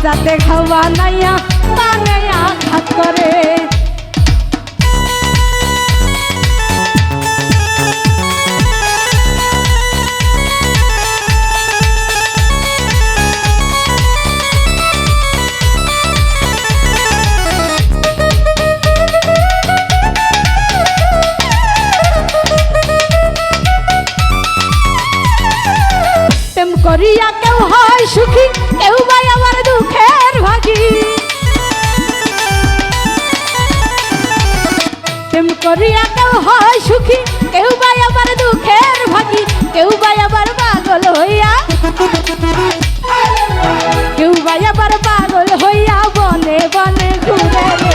যাতে খাওয়া নাইয়া পানে আঘাত করে। করিয়া কেউ হয় সুখী, কেউ বা আমার দুঃখের ভাগী। প্রেম করিয়া কেউ হয় সুখী, কেউ বা আমার দুঃখের ভাগী। কেউ বা আবার পাগল হইয়া, কেউ বা আবার পাগল হইয়া বনে বনে ঘুরে রে।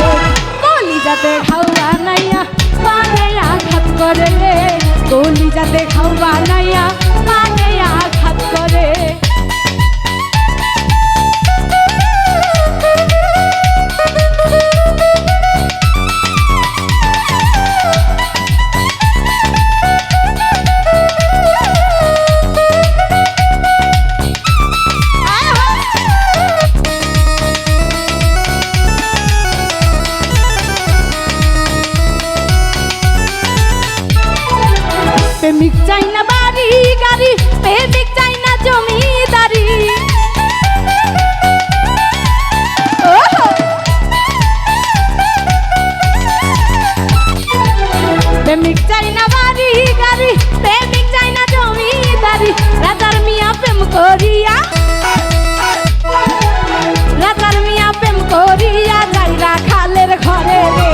কলিজাতে খাওয়া নাইয়া পানে আঘাত করে রে। কলিজাতে খাওয়া নাইয়া পানে আঘাত করে। প্রেমিক চাই না বাড়ি গাড়ি, প্রেমিক চাই না জমিদারি। প্রেমিক চাই না বাড়ি গাড়ি, প্রেমিক চাই না জমিদারি। রাজার মিয়া প্রেম করিয়া, রাজার মিয়া প্রেম করিয়া যাইরা খালের ঘরে রে।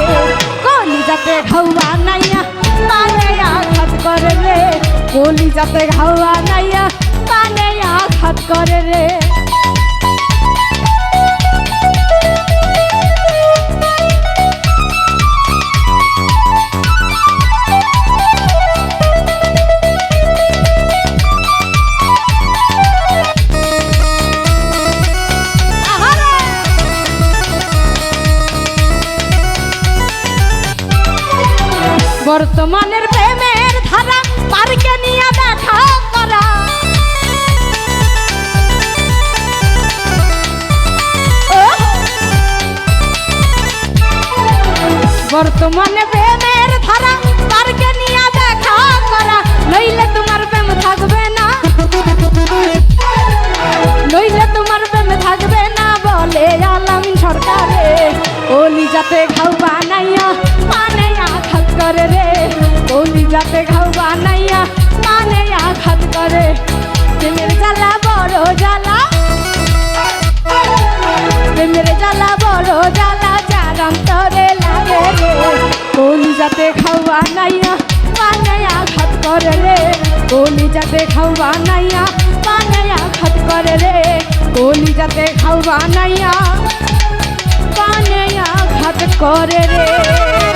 কলিজাতে খাওয়া নাইয়া পানে আঘাত করে রে। কলিজাতে খাওয়া নাইয়া পানে আঘাত করে রে। বর্তমানের প্রেমের ধারা পার্কে নিয়ে দেখা করা। বর্তমানে প্রেমের ধারা পার্কে নিয়ে দেখা করা। নইলে তোমার প্রেম থাকবে না, নইলে তোমার প্রেম থাকবে না বলে আলামিন সরকারে। কলিজাতে খাওয়া নাইয়া পানে আঘাত করে রে। কলিজাতে খাওয়া নাইয়া পানে আঘাত করে। প্রেমের জ্বালা বড় জ্বালা, প্রেমের জ্বালা বড় জ্বালা যার অন্তরে লাগে রে। কলিজাতে খাওয়া নাইয়া পানে আঘাত করে রে। কলিজাতে খাওয়া নাইয়া পানে আঘাত করে রে। কলিজাতে খাওয়া নাইয়া পানে আঘাত করে রে।